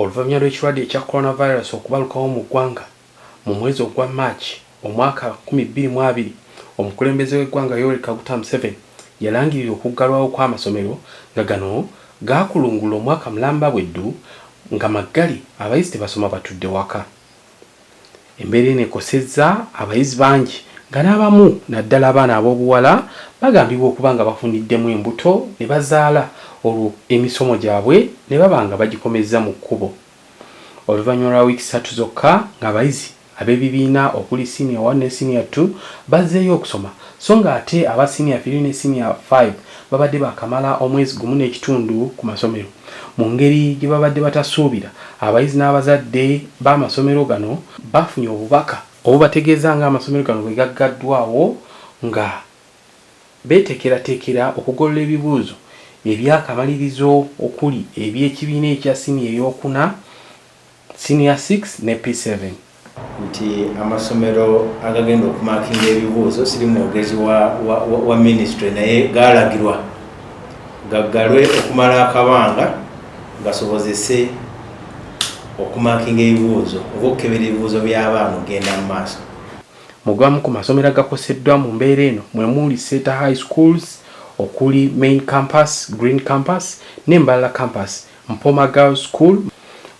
Oluvannyuma lw'ekirwadde ekya coronavirus okubalukawo mu ggwanga mu mwezi ogwa March omwaka 2020, omukulembeze w'eggwanga Yoweri Kaguta Museveni yalangirira okuggalwawo kw'amasomero nga gano gaakulungula omwaka mulamba bweddu nga maggali abayizi tebasoma batudde waka. Embeera eno ekosezza abayizi bangi nga n'abamu naddala abaana ab'obuwala bagambibwa okuba nga bafuniddemu embuto ne bazaala olwo emisomo gyabwe ne baba nga bagikomezza mu kkubo. Oluvannyuma lwa wiiki 3 zokka ng'abayizi ab'ebibiina okuli senior 1 ne senior 2 bazzeeyo okusoma, so nga ate aba senior 3 ne senior 5 babadde baakamala omwezi gumu n'ekitundu ku masomero. Mu ngeri gye babadde batasuubira, abayizi n'abazadde b'amasomero gano bafunye obubaka obubategeeza nga amasomero gano bwe gaggaddwawo nga beetekerateekera okugolola ebibuuzo ebyakamalirizo okuli eby'ekibiina ekya senior ey'okuna, senior 6 ne P7. Nti amasomero agagenda okumakinga ebibuuzo siri mwogezi wa ministry naye gaalagirwa gaggalwe okumala akabanga gasobozese okumakinga ebibuuzo oba okukebera ebibuuzo by'abaana ogenda mu maaso. Mu gamu ku masomero agakoseddwa mu mbeera eno mwe muli Seeta High schools okuli Main Campus, Green Campus ne Mbalala Campus, Mpoma School,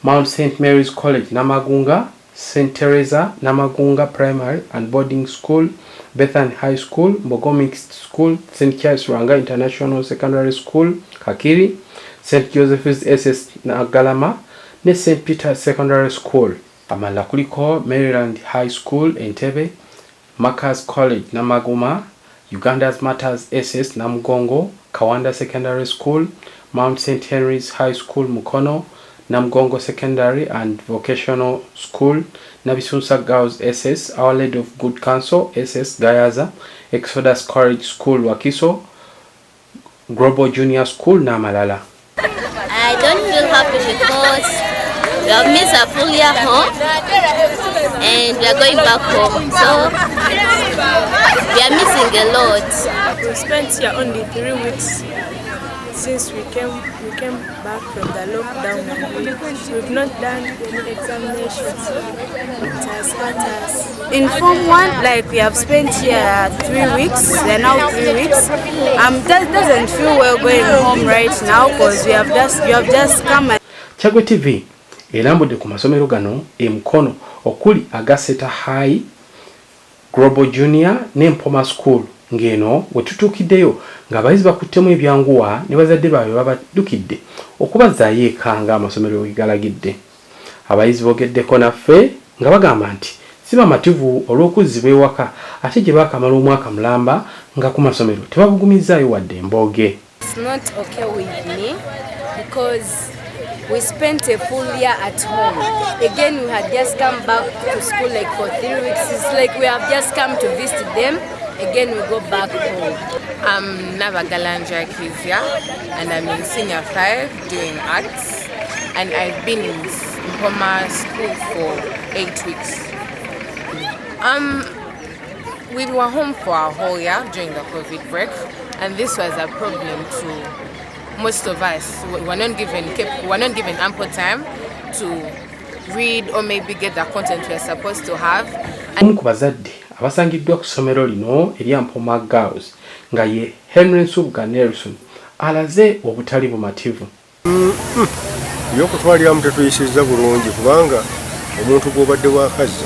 Mount St Mary's College Namagunga, St Teresa Namagunga Primary and Boarding School, Bethany High School, Mbogo Mixed School, St Charles Ranga International Secondary School Kakiri, St Joseph's SS Nagalama ne St Peter's Secondary School. Amalala kuliko Maryland High School Entebbe, Marcus College Namaguma, Uganda's Matters SS Namugongo, Kawanda Secondary School, Mount St Henry's High School Mukono, Namugongo Secondary and Vocational School, Nabisunsa Girls SS, Our Lady of Good Counsel SS Gayaza, Exodus College School Wakiso, Global Junior School Namalala. I don't feel happy because we have missed a full year home and we are going back home, so we are missing a lot. We spent here only 3 weeks since we came back from the lockdown, and we've not done any examinations. It has hurt us. In Form 1, like we have spent here 3 weeks, they're now 3 weeks. That doesn't feel well going home right now because we have just come. Chagwe TV erambudde ku masomero gano e Mukono okuli aga Seeta High, Global Junior ne Mpoma School. Ngeno wetutuukiddeyo ng'abayizi bakuttemu ebyanguwa ne bazadde baabwe babaddukidde okubazaayo eka nga amasomero wegalagidde. Abayizi boogeddeko naffe nga bagamba nti si bamativu olw'okuzzibwa ewaka ate gye baakamala omwaka mulamba nga ku masomero tebabugumizaayo wadde embooge. It's not okay with me because we spent a full year at home. Again, we had just come back to school like for 3 weeks. It's like we have just come to visit them. Again, we go back home. I'm Nabagalanja Kizia, and I'm in Senior 5 doing arts. And I've been in Mpoma School for 8 weeks. We were home for a whole year during the COVID break, and this was a problem to most of us. We were not given ample time to read or maybe get the content we are supposed to have. Abasangiddwa ku ssomero lino erya Mpoma Girls nga ye Henry Nsubuga Nelson alaze obutali bumativu. By'okutwaliramu tetuyisizza bulungi kubanga omuntu gw'obadde wakazza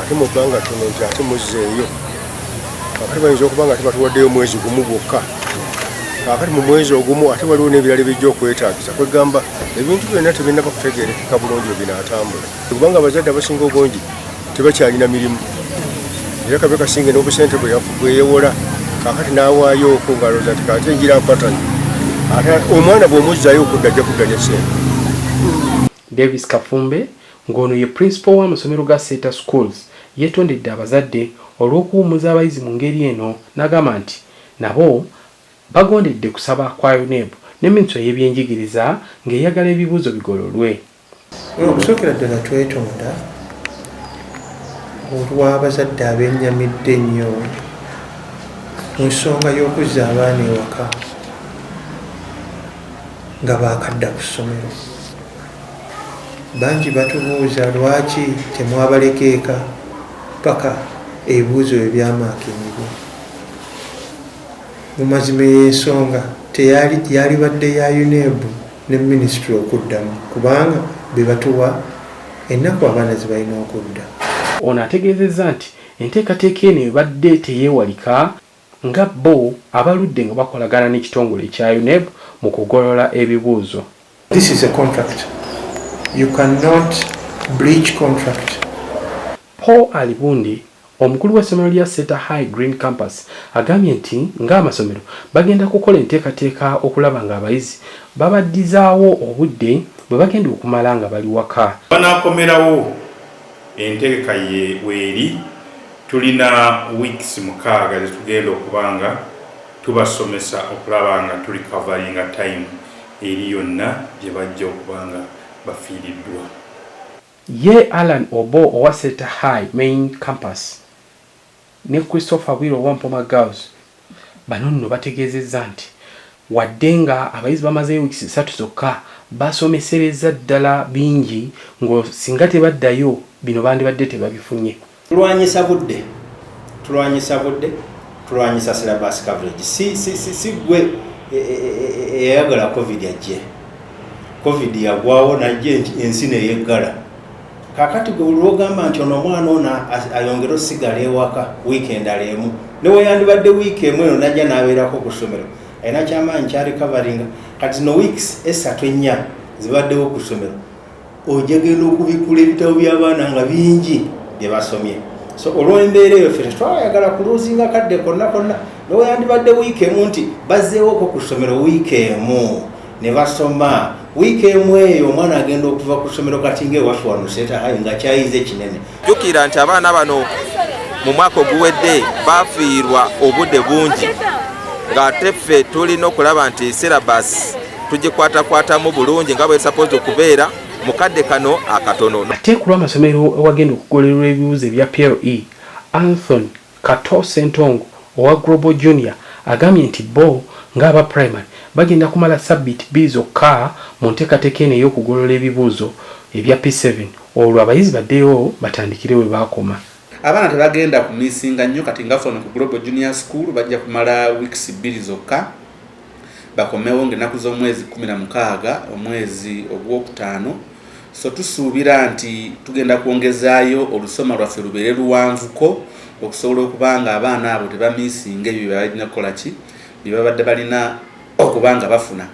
ate mu bbanga tono nti ate muzzeeyo kakati bayinza okuba nga tebatuwaddeyo mwezi gumu gwokka kakati mu mwezi ogumu ate waliwo n'ebirala bijja okwetaagisa kwegamba ebintu byonna tebinnaba kutegeerekeka bulungi bwe binaatambula kubanga abazadde abasinga obungi tebakyalina mirimu. Era kabe kasinge n'obusente bwe yewola kakati n'awaayo okwo ng'alowooza nti kati enjira mpatanye ate omwana bw'omuzzaayo okudda ajja kuddanya ssente. Davis Kafumbe ng'ono ye principal w'amasomero ga Seeta Schools yeetondedde abazadde olw'okuwummuza abayizi mu ngeri eno n'agamba nti nabo bagondedde kusaba kwa UNEB ne minisitule y'ebyenjigiriza ng'eyagala ebibuuzo bigololwe. Okusookera ddala twetonda olw'abazadde abennyamidde ennyo mu nsonga y'okuzza abaana ewaka nga baakadda ku ssomero. bangi batubuuza lwaki temwabalekeeka paka ebibuuzo ebyamaakingibwa. Mu mazima y'ensonga teyali badde ya UNEB ne ministry okuddamu kubanga bebatuwa ennaku abaana zibalina okudda. Ono ategeezezza nti enteekateeka eno ebadde teyeewalika nga bo abaludde nga bakolagana n'ekitongole ekya UNEB mu kugolola ebibuuzo. This is a contract. You cannot breach contract. Paul Alibundi, omukulu w'essomero lya Seeta High Green Campus, agambye nti ng'amasomero bagenda kukola enteekateeka okulaba ng'abayizi babaddizaawo obudde bwe bagenda okumala nga bali waka. Banaakomerawo enteeka weeri tulina weeks 6 zetugenda okubanga tubasomesa okulaba nga tuli coveringa time eri yonna gye bajja okubanga bafiiriddwa. Ye Alan Obo owa Seeta High Main Campus ne Christopher Wiro owa Mpoma Girls bano nno bategeezezza nti wadde nga abayizi bamazeeyo wiiki 3 zokka basomesereza ddala bingi ngo singa tebaddayo bino bandibadde tebabifunye. Tulwanyisa budde tulwanyisa syllabus coverage. Si gwe eyagala covid ajje. Covid yagwawo najje ensi neyeggala. Kakati gwe olwogamba nti ono omwana ono ayongera osigala ewaka weekend alemu newe yandibadde wiiki emu eno najja n'abeerako ku ssomero ayina kyamaanyi kyali coveringa kati zino weeks 3-4 zibaddewo ku ssomero ojagenda okubikula ebitabo by'abaana nga bingi bye basomye. So olw'embeera eyo ffe tetwayagala kuluuzinga kadde konna newe yandibadde wiiki emu nti bazzeewoko ku ssomero wiiki emu ne basoma wiiki emu eyo omwana agenda okuva ku ssomero kati ng'ewaffe wano Seeta High nga kyayize kinene. Jjukira nti abaana bano mu mwaka oguwedde bafiirwa obudde bungi ng'ate ffe tulina okulaba nti syllabus tugikwatakwatamu bulungi nga bwe suppose okubeera mu kadde kano akatono. Ate ku lw'amasomero ewagenda okugololera ebibuuzo ebya PLE, Anthony Kato Sentongo owa Global Junior agambye nti bo ng'aba primary bagenda kumala ssabbiiti 2 zokka mu nteekateeka eno ey'okugolola ebibuuzo ebya P7 olwo abayizi baddeyo batandikire we baakoma. Abaana tebagenda kumisinga nnyo kati nga ffe ku Global Junior School bajja kumala weeks 2 zokka bakomewo ng'ennaku z'omwezi 16 omwezi ogwokutaano. So tusuubira nti tugenda kwongezaayo olusoma lwaffe lubeere luwanvuko okusobola okubanga abaana abo tebamisinga ebyo bye balina kukola ki bye babadde balina okubanga bafuna.